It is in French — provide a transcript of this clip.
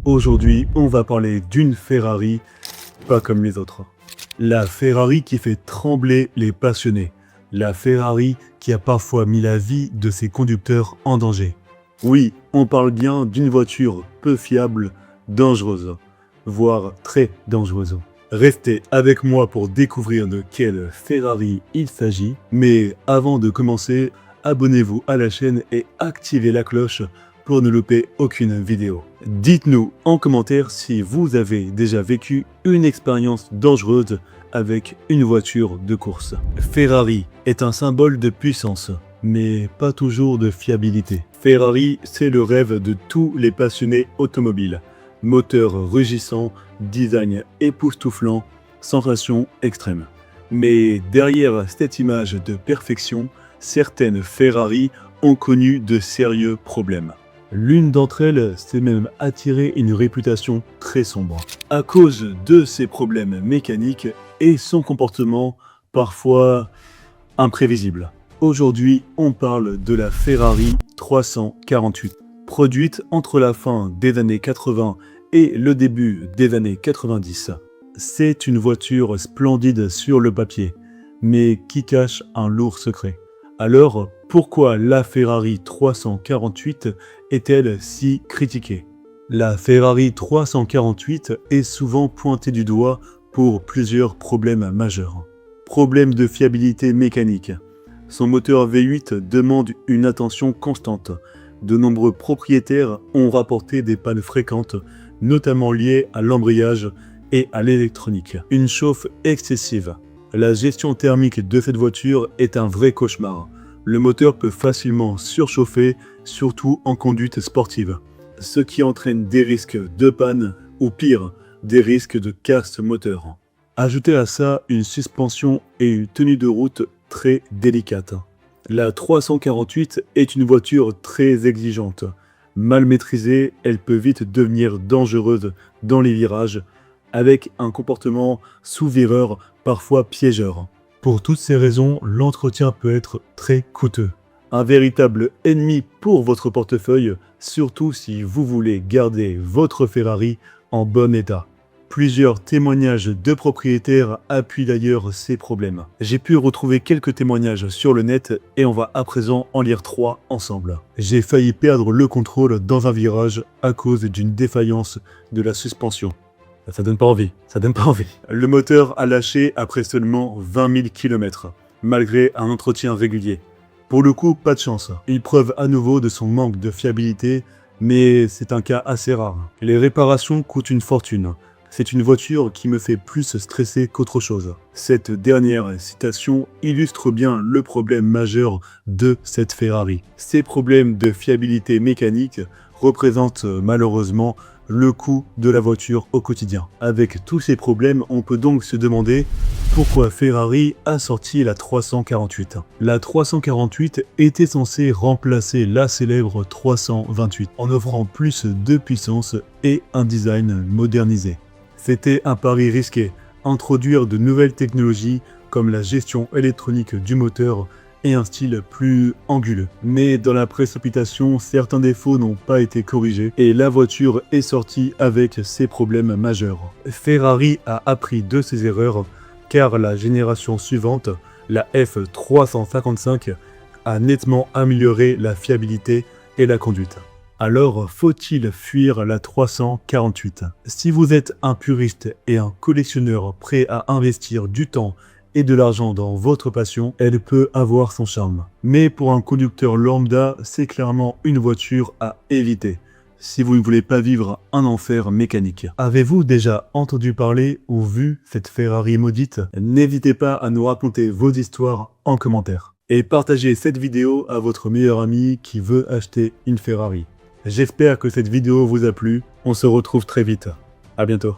Aujourd'hui, on va parler d'une Ferrari pas comme les autres. La Ferrari qui fait trembler les passionnés. La Ferrari qui a parfois mis la vie de ses conducteurs en danger. Oui, on parle bien d'une voiture peu fiable, dangereuse, voire très dangereuse. Restez avec moi pour découvrir de quelle Ferrari il s'agit. Mais avant de commencer, abonnez-vous à la chaîne et activez la cloche pour ne louper aucune vidéo. Dites-nous en commentaire si vous avez déjà vécu une expérience dangereuse avec une voiture de course. Ferrari est un symbole de puissance, mais pas toujours de fiabilité. Ferrari, c'est le rêve de tous les passionnés automobiles. Moteur rugissant, design époustouflant, sensation extrême. Mais derrière cette image de perfection, certaines Ferrari ont connu de sérieux problèmes. L'une d'entre elles s'est même attiré une réputation très sombre, à cause de ses problèmes mécaniques et son comportement parfois imprévisible. Aujourd'hui, on parle de la Ferrari 348, produite entre la fin des années 80 et le début des années 90. C'est une voiture splendide sur le papier, mais qui cache un lourd secret. Alors, pourquoi la Ferrari 348 est-elle si critiquée? La Ferrari 348 est souvent pointée du doigt pour plusieurs problèmes majeurs. Problème de fiabilité mécanique. Son moteur V8 demande une attention constante. De nombreux propriétaires ont rapporté des pannes fréquentes, notamment liées à l'embrayage et à l'électronique. Une chauffe excessive. La gestion thermique de cette voiture est un vrai cauchemar. Le moteur peut facilement surchauffer, surtout en conduite sportive, ce qui entraîne des risques de panne ou pire, des risques de casse moteur. Ajoutez à ça une suspension et une tenue de route très délicate. La 348 est une voiture très exigeante. Mal maîtrisée, elle peut vite devenir dangereuse dans les virages, avec un comportement sous-vireur, parfois piégeur. Pour toutes ces raisons, l'entretien peut être très coûteux. Un véritable ennemi pour votre portefeuille, surtout si vous voulez garder votre Ferrari en bon état. Plusieurs témoignages de propriétaires appuient d'ailleurs ces problèmes. J'ai pu retrouver quelques témoignages sur le net et on va à présent en lire 3 ensemble. J'ai failli perdre le contrôle dans un virage à cause d'une défaillance de la suspension. Ça donne pas envie, ça donne pas envie. Le moteur a lâché après seulement 20 000 km, malgré un entretien régulier. Pour le coup, pas de chance. Il preuve à nouveau de son manque de fiabilité, mais c'est un cas assez rare. Les réparations coûtent une fortune. C'est une voiture qui me fait plus stresser qu'autre chose. Cette dernière citation illustre bien le problème majeur de cette Ferrari. Ces problèmes de fiabilité mécanique représentent malheureusement le coût de la voiture au quotidien. Avec tous ces problèmes, on peut donc se demander pourquoi Ferrari a sorti la 348. La 348 était censée remplacer la célèbre 328 en offrant plus de puissance et un design modernisé. C'était un pari risqué, introduire de nouvelles technologies comme la gestion électronique du moteur et un style plus anguleux. Mais dans la précipitation, certains défauts n'ont pas été corrigés et la voiture est sortie avec ses problèmes majeurs. Ferrari a appris de ses erreurs car la génération suivante, la F355, a nettement amélioré la fiabilité et la conduite. Alors, faut-il fuir la 348? Si vous êtes un puriste et un collectionneur prêt à investir du temps et de l'argent dans votre passion, elle peut avoir son charme. Mais pour un conducteur lambda, c'est clairement une voiture à éviter, si vous ne voulez pas vivre un enfer mécanique. Avez-vous déjà entendu parler ou vu cette Ferrari maudite? N'hésitez pas à nous raconter vos histoires en commentaire. Et partagez cette vidéo à votre meilleur ami qui veut acheter une Ferrari. J'espère que cette vidéo vous a plu. On se retrouve très vite. À bientôt.